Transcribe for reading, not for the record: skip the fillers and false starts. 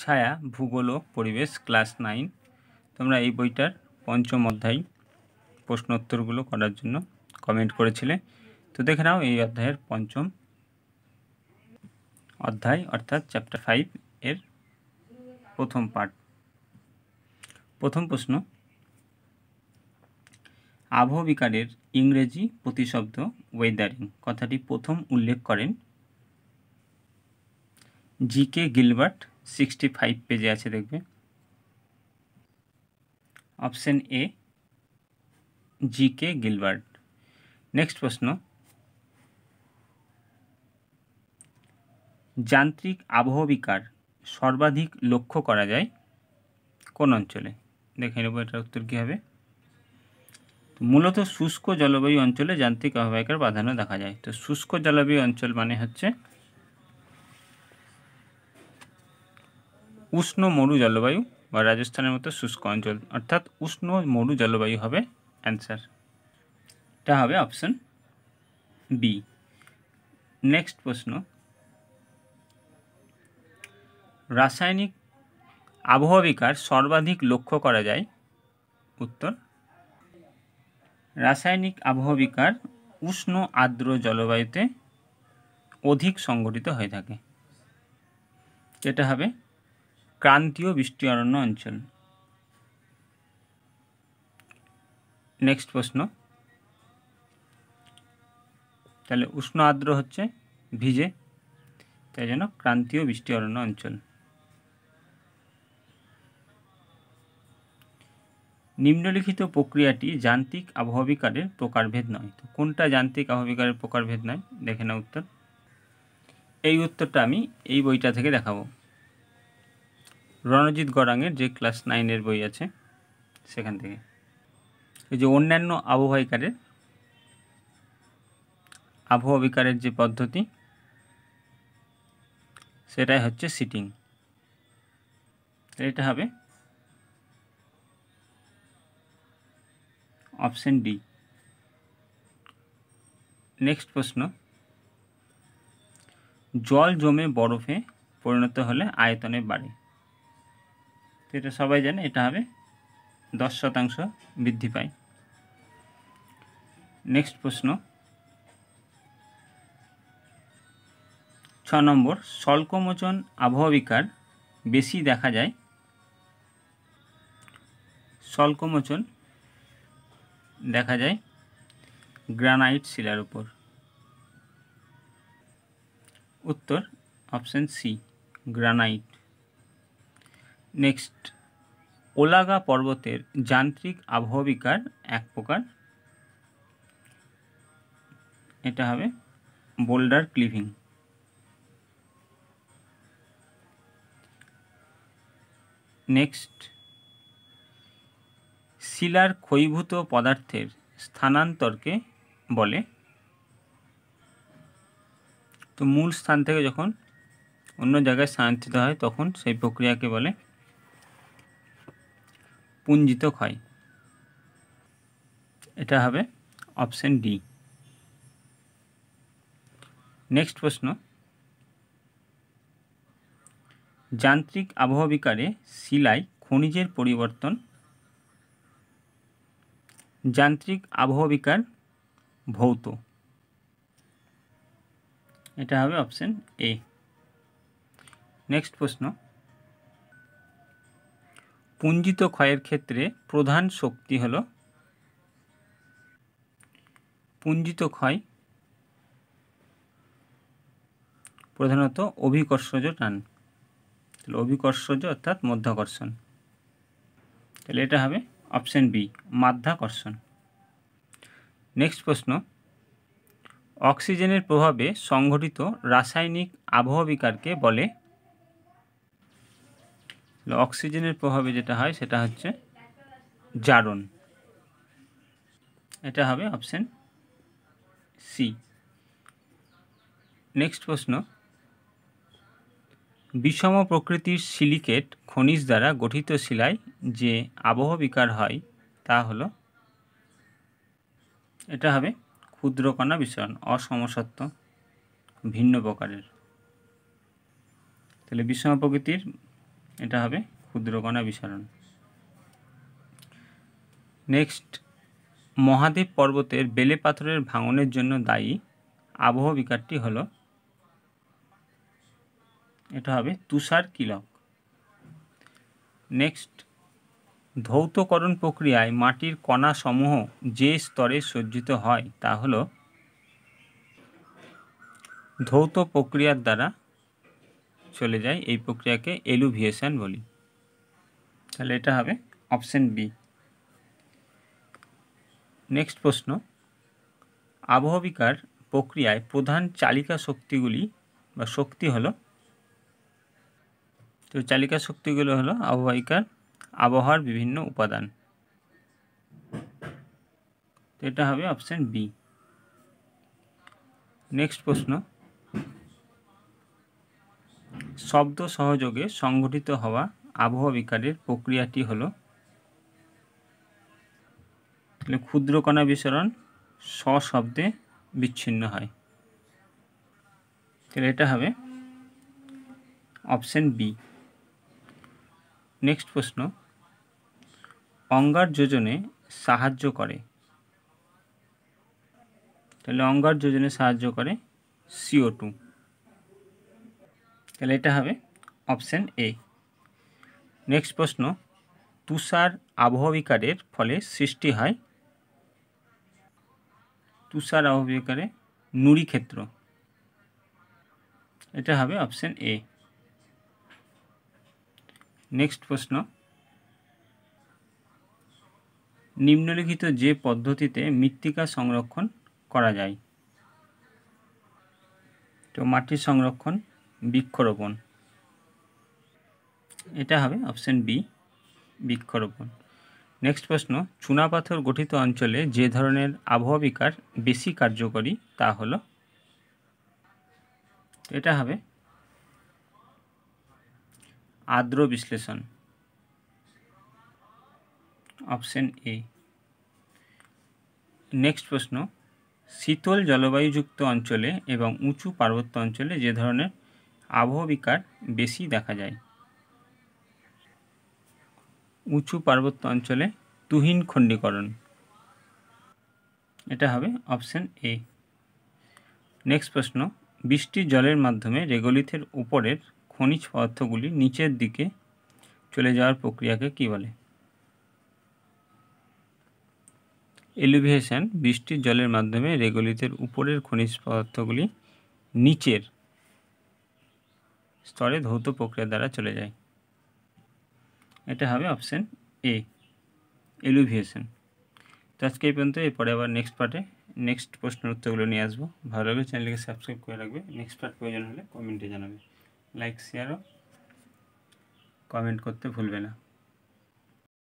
ছায়া ভূগোল ও পরিবেশ ক্লাস 9। তোমরা এই বইটার পঞ্চম অধ্যায় প্রশ্নোত্তরগুলো করার জন্য কমেন্ট করেছিলে। তো দেখে নাও এই অধ্যায়ের পঞ্চম অধ্যায় অর্থাৎ চ্যাপ্টার 5 এর প্রথম পার্ট। প্রথম প্রশ্ন, আবহবিকারের ইংরেজি প্রতিশব্দ ওয়েদারিং কথাটি প্রথম উল্লেখ করেন জি.কে. গিলবার্ট। 65 পেজে আছে, দেখবে। Option A G K. Gilbert. Next প্রশ্ন, যান্ত্রিক আবহবিকার সর্বাধিক লক্ষ্য করা যায় কোন অঞ্চলে? দেখে নেব এটার উত্তর কী হবে। মূলত শুষ্ক জলবায়ু অঞ্চলে যান্ত্রিক আবহবিকার প্রাধান্য দেখা যায়। তো শুষ্ক জলবায়ু অঞ্চল মানে হচ্ছে উষ্ণ মরু জলবায়ু বা রাজস্থানের মতো শুষ্ক অঞ্চল, অর্থাৎ উষ্ণ মরু জলবায়ু হবে অ্যান্সার। এটা হবে অপশন বি। নেক্সট প্রশ্ন, রাসায়নিক আবহবিকার সর্বাধিক লক্ষ্য করা যায় উত্তর, রাসায়নিক আবহবিকার উষ্ণ আর্দ্র জলবায়ুতে অধিক সংঘটিত হয়ে থাকে। এটা হবে ক্রান্তীয় বৃষ্টি অরণ্য অঞ্চল। নেক্সট প্রশ্ন, তাহলে উষ্ণ আর্দ্র হচ্ছে ভিজে, তাই জন্য ক্রান্তীয় বৃষ্টি অরণ্য অঞ্চল। নিম্নলিখিত প্রক্রিয়াটি যান্ত্রিক আবহবিকারের প্রকারভেদ নয়। তো কোনটা যান্ত্রিক আবহবিকারের প্রকারভেদ নয়? দেখে নাও উত্তর। এই উত্তরটা আমি এই বইটা থেকে দেখাবো, রণজিৎ গড়াঙের যে ক্লাস 9 বই আছে সেখান থেকে। এই যে অন্যান্য আবহবিকারের যে পদ্ধতি সেটাই হচ্ছে সিটিং। এটা হবে অপশন ডি। নেক্সট প্রশ্ন, জল জমে বরফে পরিণত হলে আয়তনে বাড়ে। তো এটা সবাই জানে, এটা হবে 10% বৃদ্ধি পায়। নেক্সট প্রশ্ন, 6 নম্বর, স্বল্পমোচন আবহবিকার বেশি দেখা যায়। স্বল্পমোচন দেখা যায় গ্রানাইট শিলার উপর। উত্তর অপশন সি, গ্রানাইট। নেক্সট, ওলাগা পর্বতের যান্ত্রিক আবহবিকার এক প্রকার। এটা হবে বোল্ডার ক্লিভিং। নেক্সট, শিলার ক্ষয়ীভূত পদার্থের স্থানান্তরকে বলে। তো মূল স্থান থেকে যখন অন্য জায়গায় স্থানান্তরিত হয় তখন সেই প্রক্রিয়াকে বলে পুঞ্জিত ক্ষয়। এটা হবে অপশন ডি। নেক্সট প্রশ্ন, যান্ত্রিক আবহবিকারে শিলায় খনিজের পরিবর্তন। যান্ত্রিক আবহবিকার ভৌত। এটা হবে অপশন এ। নেক্সট প্রশ্ন, পুঞ্জিত ক্ষয়ের ক্ষেত্রে প্রধান শক্তি হল। পুঞ্জিত ক্ষয় প্রধানত অভিকর্ষজ টান। তাহলে অভিকর্ষজ অর্থাৎ মধ্যাকর্ষণ। তাহলে এটা হবে অপশন বি, মাধ্যাকর্ষণ। নেক্সট প্রশ্ন, অক্সিজেনের প্রভাবে সংঘটিত রাসায়নিক আবহবিকারকে বলে। অক্সিজেনের প্রভাবে যেটা হয় সেটা হচ্ছে জারণ। এটা হবে অপশন সি। নেক্সট প্রশ্ন, বিষম প্রকৃতির সিলিকেট খনিজ দ্বারা গঠিত শিলায় যে আবহবিকার হয় তা হলো। এটা হবে ক্ষুদ্রকণা বিসরণ, অসমসত্ব, ভিন্ন প্রকারের। তাহলে বিষম প্রকৃতির এটা হবে ক্ষুদ্রকণা বিসরণ। নেক্সট, মহাদেব পর্বতের বেলে পাথরের ভাঙনের জন্য দায়ী আবহ বিকারটি হলো, এটা হবে তুষার কিলক। নেক্সট, ধৌতকরণ প্রক্রিয়ায় মাটির কণা সমূহ যে স্তরে সজ্জিত হয় তা হলো, ধৌত প্রক্রিয়ার দ্বারা চলে যায় এই প্রক্রিয়াকে এলুভিয়েশন বলি। তাহলে এটা হবে অপশন বি। নেক্সট প্রশ্ন, আবহবিকার প্রক্রিয়ায় প্রধান চালিকা শক্তিগুলি বা শক্তি হলো, তো চালিকা শক্তিগুলো হলো আবহাওয়ার বিভিন্ন উপাদান। তো এটা হবে অপশন বি। নেক্সট প্রশ্ন, শব্দ সহযোগে সংঘটিত হওয়া আবহবিকারের প্রক্রিয়াটি হলো, ক্ষুদ্রকণা বিসরণ সশব্দে বিচ্ছিন্ন হয়। তাহলে এটা হবে অপশন বি। নেক্সট প্রশ্ন, অঙ্গার যোজনে সাহায্য করে, তাহলে অঙ্গার যোজনে সাহায্য করে CO2। তাহলে এটা হবে অপশন এ। নেক্সট প্রশ্ন, তুষার আবহবিকারের ফলে সৃষ্টি হয়, তুষার আবহবিকারে নুড়ি ক্ষেত্র। এটা হবে অপশন এ। নেক্সট প্রশ্ন, নিম্নলিখিত যে পদ্ধতিতে মৃত্তিকা সংরক্ষণ করা যায়, তো মাটির সংরক্ষণ বৃক্ষরোপণ। এটা হবে অপশন বি, বৃক্ষরোপণ। নেক্সট প্রশ্ন, চুনাপাথর গঠিত অঞ্চলে যে ধরনের আবহবিকার বেশি কার্যকরী তা হলো, এটা হবে আর্দ্র বিশ্লেষণ, অপশন এ। নেক্সট প্রশ্ন, শীতল জলবায়ুযুক্ত অঞ্চলে এবং উঁচু পার্বত্য অঞ্চলে যে ধরনের আবহবিকার বেশি দেখা যায়, উঁচু পার্বত্য অঞ্চলে তুহিন খণ্ডীকরণ। এটা হবে অপশন এ। নেক্সট প্রশ্ন, বৃষ্টির জলের মাধ্যমে রেগোলিথের উপরের খনিজ পদার্থগুলি নিচের দিকে চলে যাওয়ার প্রক্রিয়াকে কী বলে? এলুভিয়েশন বৃষ্টির জলের মাধ্যমে রেগোলিথের উপরের খনিজ পদার্থগুলি নিচের স্তরে ধৌত প্রক্রিয়া দ্বারা চলে যায়। এটা হবে অপশন এ, এলুভিয়েশন। তো আজকে এই পর্যন্ত, এরপরে আবার নেক্সট পার্টে নেক্সট প্রশ্নের উত্তরগুলো নিয়ে আসবো। ভালো লাগলে চ্যানেলকে সাবস্ক্রাইব করে রাখবে। নেক্সট পার্ট প্রয়োজন হলে কমেন্টে জানাবে। লাইক শেয়ার ও কমেন্ট করতে ভুলবে না।